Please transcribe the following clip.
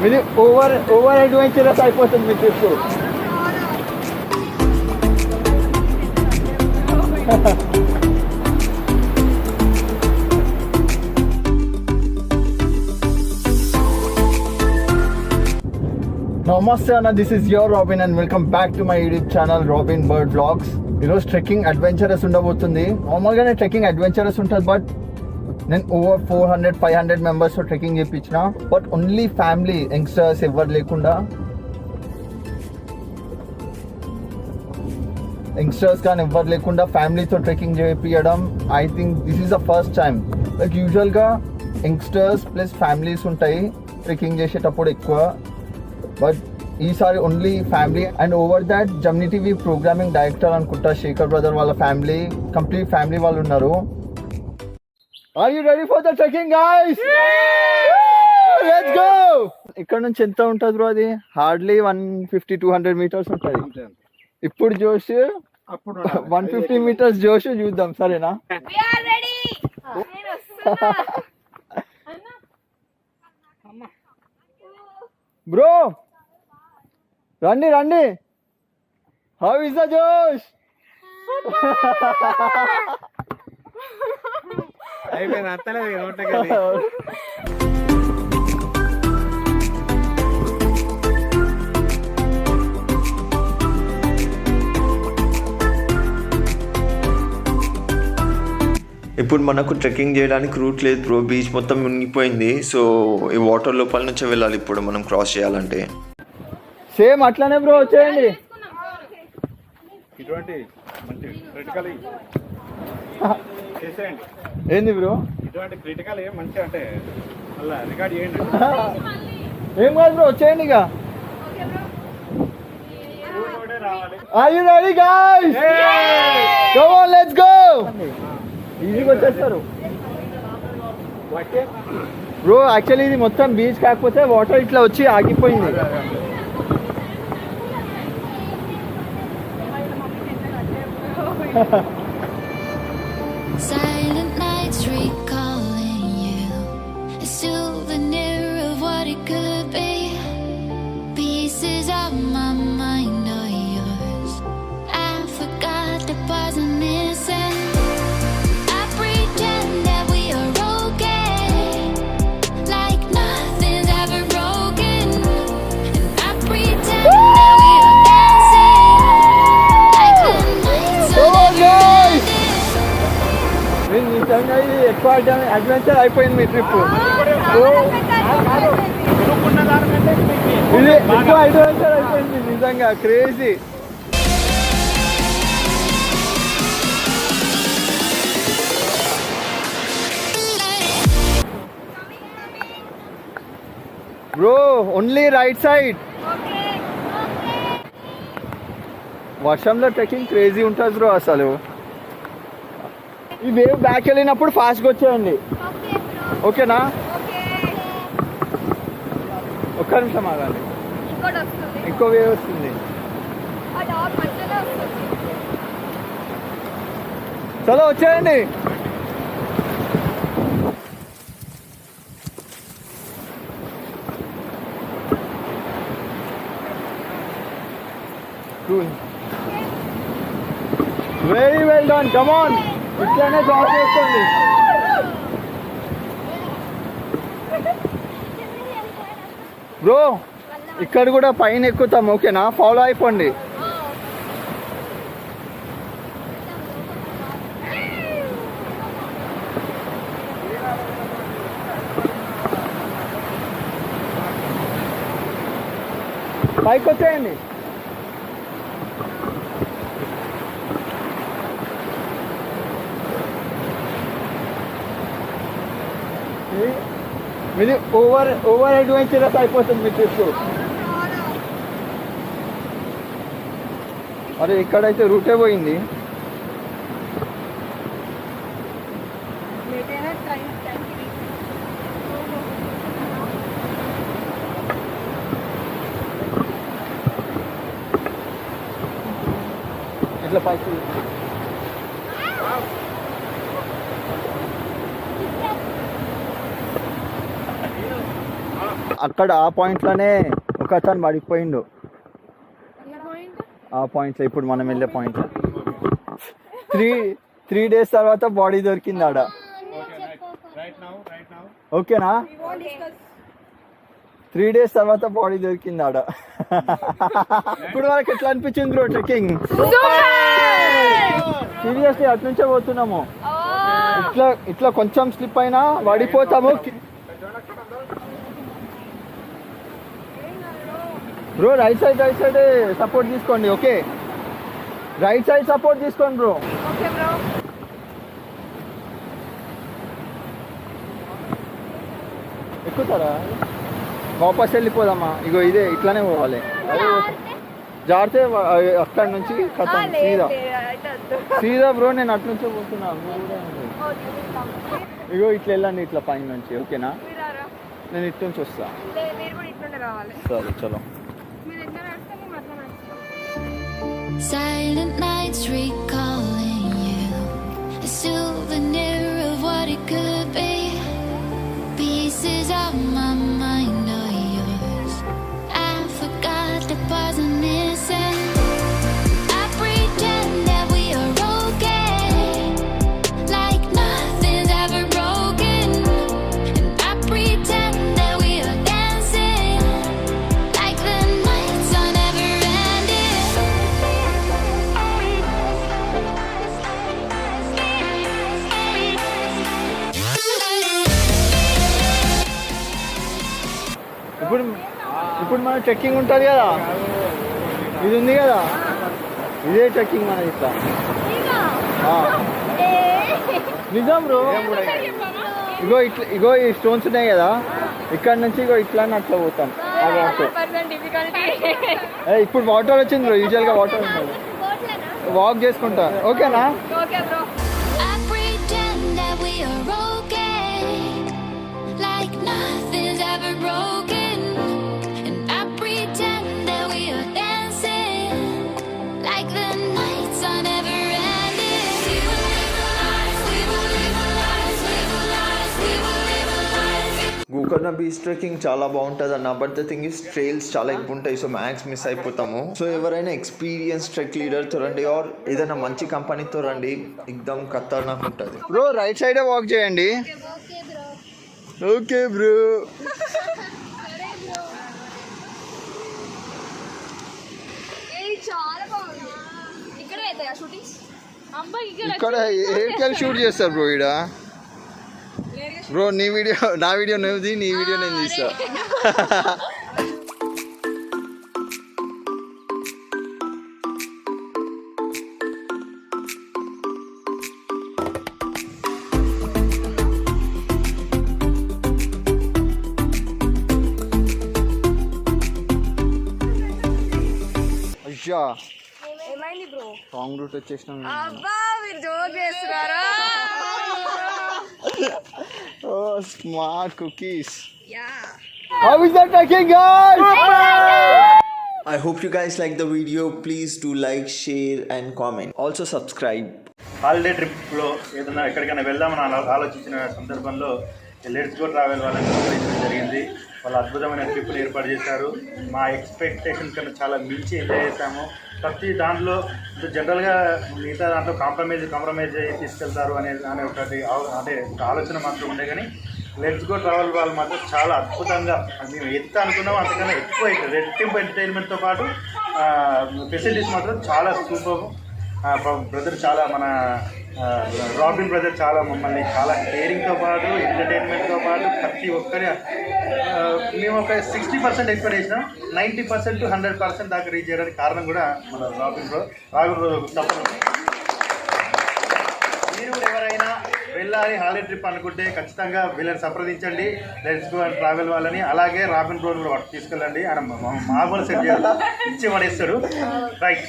ఇది over adventurous అయిపోతుంది మీ trip. నమస్తే అన్న, this is your robin and welcome back to my YouTube channel robin bird vlogs. ఈరోజు trekking adventurous ఉండబోతుంది. నార్మల్గానే ట్రెక్కింగ్ అడ్వెంచరస్ ఉంటుంది, బట్ నేను ఓవర్ 400-500 మెంబర్స్తో ట్రెక్కింగ్ చేయించిన. బట్ ఓన్లీ ఫ్యామిలీ, యంగ్స్టర్స్ ఎవరు లేకుండా, యంగ్స్టర్స్ కానీ ఎవరు లేకుండా ఫ్యామిలీతో ట్రెక్కింగ్ చేయించడం. I think this is the first time. Like యూజువల్గా యంగ్స్టర్స్ ప్లస్ ఫ్యామిలీస్ ఉంటాయి ట్రెక్కింగ్ చేసేటప్పుడు ఎక్కువ, బట్ ఈసారి only family. And over that Gemini TV programming director అనుకుంటా శేఖర్ బ్రదర్ వాళ్ళ ఫ్యామిలీ, కంప్లీట్ ఫ్యామిలీ వాళ్ళు ఉన్నారు. Are you ready for the trekking guys? Let's go. ఇక్కడ నుంచి ఎంత ఉంటుంది బ్రో? అది హార్డ్లీ 150-200 మీటర్స్ ఉంటుంది. ఇప్పుడు జోష్ 150 మీటర్స్ జోష్ చూద్దాం, సరేనా? బ్రో రండి రండి. హౌ ఇస్ ద జోష్? అయిపోయింది, అత్తలేదు. ఇప్పుడు మనకు ట్రెక్కింగ్ చేయడానికి రూట్ లేదు బ్రో, బీచ్ మొత్తం మునిగిపోయింది. సో ఈ వాటర్ లోపల నుంచే వెళ్ళాలి ఇప్పుడు మనం క్రాస్ చేయాలంటే. సేమ్ అట్లానే బ్రో, వచ్చేయండి. ఏంది బ్రో? ఇటువంటి క్రిటికల్ మంచిగా అంటే మళ్ళీ రికార్డ్ చేయండి. ఏం కాదు బ్రో, వచ్చేయండి ఇక. Are you ready guys? Come on, let's go. ఈజీగా వచ్చేస్తారు బ్రో. యాక్చువల్లీ ఇది మొత్తం బీచ్ కాకపోతే వాటర్ ఇట్లా వచ్చి ఆగిపోయింది. Silent nights recalling you, a souvenir of what it could be. Pieces of my mind are yours. I forgot the parts I'm missing. I pretend that we are okay, like nothing's ever broken. And I pretend that we are dancing like the nights are నిజంగా ఇది ఎక్కువ adventure అయిపోయింది మీ trip. ఇది ఎక్కువ adventure అయిపోయింది, నిజంగా crazy. Bro only right side. వర్షంలో trekking crazy ఉంటుంది బ్రో అసలు. ఈ వేవ్ బ్యాక్ వెళ్ళినప్పుడు ఫాస్ట్గా వచ్చేయండి, ఓకేనా? ఒక్క నిమిషం ఆగాలి, ఇంకో వేవ్ వస్తుంది. చలో వచ్చేయండి. Very well done, come on. ఇట్లానే జాబ్ చేసుకోండి. బ్రో ఇక్కడ కూడా పైన ఎక్కుతాం, ఓకేనా? ఫాలో అయిపోండి. పైకి వచ్చేయండి. ఇది ఓవర్ అడ్వెంచరస్ అయిపోతుంది మీ ట్రిప్. అరే ఇక్కడైతే రూటే పోయింది. ఇట్లా పైకి అక్కడ ఆ పాయింట్లోనే ఒక అతను పడిపోయిండు. ఆ పాయింట్లో ఇప్పుడు మనం వెళ్ళే పాయింట్లో 3 days తర్వాత బాడీ దొరికింది ఆడ. ఓకేనా? 3 days తర్వాత బాడీ దొరికింది ఆడ. ఇప్పుడు వరకు ఎట్లా అనిపించింది బ్రో ట్రెక్కింగ్? సీరియస్లీ అటు నుంచే పోతున్నాము. ఇట్లా కొంచెం స్లిప్ అయినా పడిపోతాము. బ్రో రైట్ సైడ్ సపోర్ట్ తీసుకోండి. ఓకే, రైట్ సైడ్ సపోర్ట్ తీసుకోండి బ్రో. ఎక్కుతారా? వాపస్ వెళ్ళిపోదామా? ఇగో ఇదే ఇట్లానే పోవాలి. జారితే అక్కడి నుంచి కథం సీదా బ్రో. నేను అటు నుంచే పోతున్నా. ఇగో ఇట్లా వెళ్ళండి, ఇట్లా పైన నుంచి. ఓకేనా? నేను ఇటు నుంచి వస్తా. సరే చలో. Silent nights recalling you, a souvenir of what it could be. Pieces of my mind are yours. I forgot the parts I'm missing. I pretend that we are okay, like nothing's ever broken. And I pretend that we are dancing, like the nights are never ending. ఇప్పుడు మన trekking ఉంటుంది కదా, ఇది ఉంది కదా, ఇదే trekking మన ఇట్లా. నిజం బ్రో. ఇగో ఈ స్టోన్స్ ఉన్నాయి కదా, ఇక్కడ నుంచి ఇగో ఇట్లా అట్లా పోతాం. ఇప్పుడు వాటర్ వచ్చింది బ్రో. యూజువల్గా వాటర్ ఉంటుంది, వాక్ చేసుకుంటా. ఓకేనా? I pretend that we are okay, like nothing's ever broken. And I pretend that we are dancing, like the nights are never ending. We will live the life, we will live the life, we will life, we will live the life. Gokarna beach trekking చాలా బాగుంటుంది అన్న. But the thing is trails చాలా ఎక్కువ ఉంటాయి, so max miss అయిపోతాము. So ఎవరైనా experience trek లీడర్తో రండి, ఆర్ ఏదైనా మంచి కంపెనీతో రండి. ఎక్దమ్ ఖతర్నాక్ ఉంటుంది బ్రో. రైట్ సైడే వాక్ చేయండి. Okay bro. ఇక్కడ ఎక్కడికి షూట్ చేస్తారు బ్రో? ఈడ బ్రో నా వీడియో నువ్వుది, నీ వీడియో నేను తీస్తా. అయ్యా ఏమైంది బ్రో? రాంగ్ రూట్ వచ్చేసినాం. అబ్బా మీరు జోక్ చేస్తున్నారా? Oh, smart cookies. Yeah. How is that trekking, guys? I hope you guys like the video. Please do like, share and comment. Also subscribe. Holiday ట్రిప్లో ఏదైనా ఎక్కడికైనా వెళ్దామని ఆలోచించిన సందర్భంలో లెట్స్ గో ట్రావెల్ వాళ్ళని సంప్రదించడం జరిగింది. వాళ్ళు అద్భుతమైన ట్రిప్లు ఏర్పాటు చేశారు. మా ఎక్స్పెక్టేషన్ కన్నా చాలా మించి ఎంజాయ్ చేశాము. ప్రతి దాంట్లో జనరల్గా మిగతా దాంట్లో కాంప్రమైజ్ అయ్యి తీసుకెళ్తారు అనే ఒకటి అంటే ఒక ఆలోచన మాత్రం ఉండే, కానీ లెట్స్ గో ట్రావెల్ వాళ్ళు మాత్రం చాలా అద్భుతంగా మేము ఎంత అనుకున్నామో అంతకన్నా ఎక్కువ రెట్టింపు ఎంటర్టైన్మెంట్తో పాటు ఫెసిలిటీస్ మాత్రం చాలా సూపర్. బ్రదర్ చాలా మన రాబిన్ బ్రదర్ చాలా మమ్మల్ని చాలా కేరింగ్తో పాటు ఎంటర్టైన్మెంట్తో పాటు ప్రతి ఒక్కరి మేము ఒక 60% ఎక్స్పెక్ట్ చేసినాం. 90% to 100% దాకా రీచ్ చేయడానికి కారణం కూడా మన రాబిన్ బ్రో తప్పదు. మీరు ఎవరైనా వెళ్ళాలి హాలిడే ట్రిప్ అనుకుంటే ఖచ్చితంగా వీళ్ళని సంప్రదించండి, లెట్స్ గో అండ్ ట్రావెల్ వాళ్ళని. అలాగే రాబిన్ బ్రో కూడా తీసుకెళ్ళండి. ఆయన మామూలు సెట్ చేయాలి, ఇచ్చి పడేస్తాడు. రైట్.